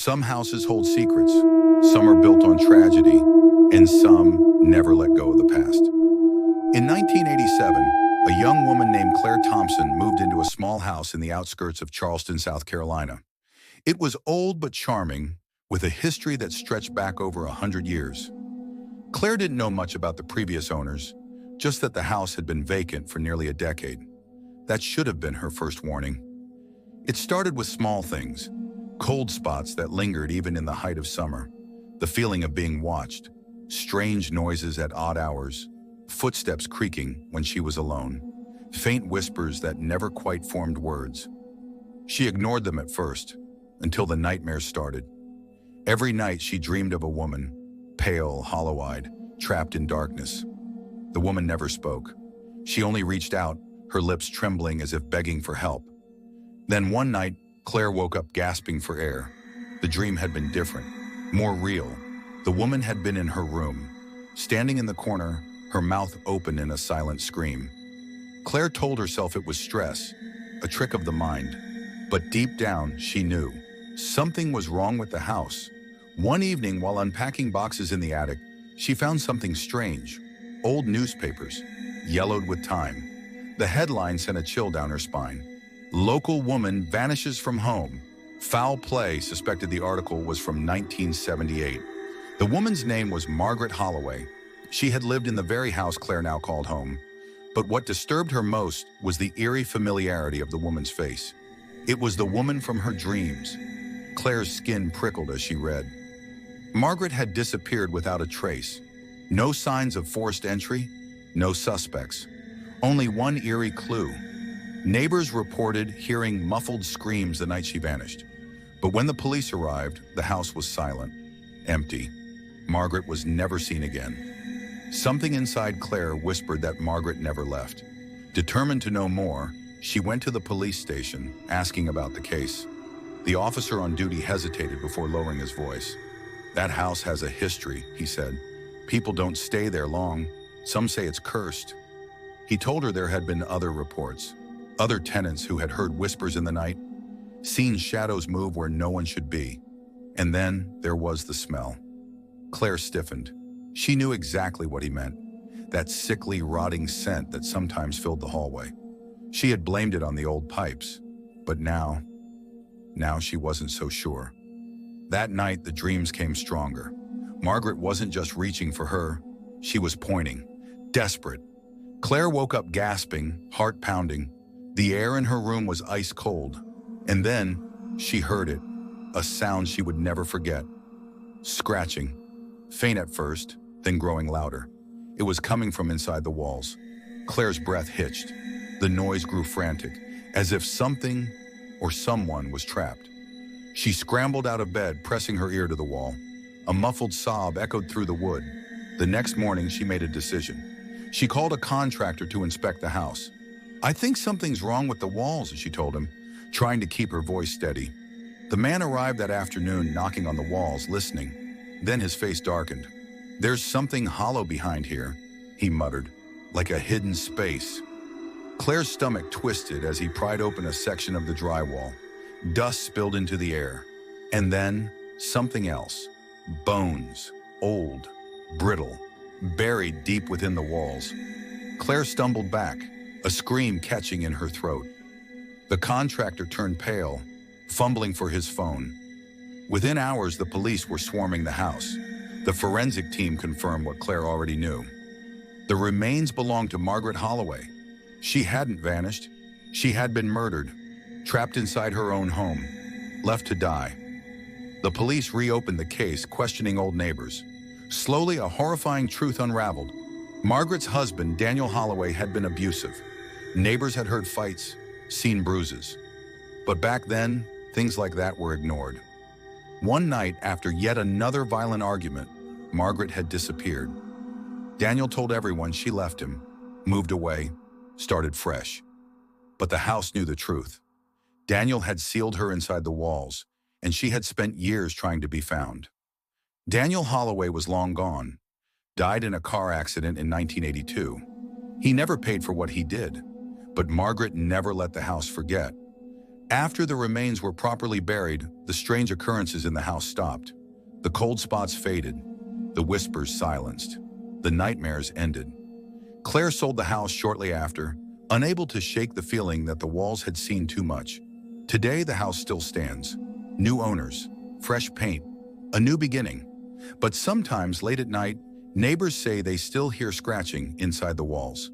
Some houses hold secrets, some are built on tragedy, and some never let go of the past. In 1987, a young woman named Claire Thompson moved into a small house in the outskirts of Charleston, South Carolina. It was old but charming, with a history that stretched back over 100 years. Claire didn't know much about the previous owners, just that the house had been vacant for nearly a decade. That should have been her first warning. It started with small things, cold spots that lingered even in the height of summer, the feeling of being watched, strange noises at odd hours, footsteps creaking when she was alone, faint whispers that never quite formed words. She ignored them at first, until the nightmares started. Every night she dreamed of a woman, pale, hollow-eyed, trapped in darkness. The woman never spoke. She only reached out, her lips trembling as if begging for help. Then one night, Claire woke up gasping for air. The dream had been different, more real. The woman had been in her room, standing in the corner, her mouth open in a silent scream. Claire told herself it was stress, a trick of the mind. But deep down, she knew something was wrong with the house. One evening, while unpacking boxes in the attic, she found something strange. Old newspapers, yellowed with time. The headline sent a chill down her spine. Local woman vanishes from home. Foul play suspected. The article was from 1978. The woman's name was Margaret Holloway. She had lived in the very house Claire now called home. But what disturbed her most was the eerie familiarity of the woman's face. It was the woman from her dreams. Claire's skin prickled as she read. Margaret had disappeared without a trace. No signs of forced entry, no suspects. Only one eerie clue. Neighbors reported hearing muffled screams the night she vanished. But when the police arrived, the house was silent, empty. Margaret was never seen again. Something inside Claire whispered that Margaret never left. Determined to know more, she went to the police station, asking about the case. The officer on duty hesitated before lowering his voice. "That house has a history," he said. "People don't stay there long. Some say it's cursed." He told her there had been other reports. Other tenants who had heard whispers in the night, seen shadows move where no one should be. And then there was the smell. Claire stiffened. She knew exactly what he meant. That sickly, rotting scent that sometimes filled the hallway. She had blamed it on the old pipes. But now she wasn't so sure. That night, the dreams came stronger. Margaret wasn't just reaching for her. She was pointing, desperate. Claire woke up gasping, heart pounding. The air in her room was ice cold. And then she heard it, a sound she would never forget. Scratching, faint at first, then growing louder. It was coming from inside the walls. Claire's breath hitched. The noise grew frantic, as if something or someone was trapped. She scrambled out of bed, pressing her ear to the wall. A muffled sob echoed through the wood. The next morning, she made a decision. She called a contractor to inspect the house. "I think something's wrong with the walls," she told him, trying to keep her voice steady. The man arrived that afternoon, knocking on the walls, listening. Then his face darkened. "There's something hollow behind here," he muttered, "like a hidden space." Claire's stomach twisted as he pried open a section of the drywall. Dust spilled into the air. And then, something else. Bones, old, brittle, buried deep within the walls. Claire stumbled back, a scream catching in her throat. The contractor turned pale, fumbling for his phone. Within hours, the police were swarming the house. The forensic team confirmed what Claire already knew. The remains belonged to Margaret Holloway. She hadn't vanished. She had been murdered, trapped inside her own home, left to die. The police reopened the case, questioning old neighbors. Slowly, a horrifying truth unraveled. Margaret's husband, Daniel Holloway, had been abusive. Neighbors had heard fights, seen bruises. But back then, things like that were ignored. One night, after yet another violent argument, Margaret had disappeared. Daniel told everyone she left him, moved away, started fresh. But the house knew the truth. Daniel had sealed her inside the walls, and she had spent years trying to be found. Daniel Holloway was long gone, died in a car accident in 1982. He never paid for what he did, but Margaret never let the house forget. After the remains were properly buried, the strange occurrences in the house stopped. The cold spots faded, the whispers silenced, the nightmares ended. Claire sold the house shortly after, unable to shake the feeling that the walls had seen too much. Today, the house still stands. New owners, fresh paint, a new beginning. But sometimes late at night, neighbors say they still hear scratching inside the walls.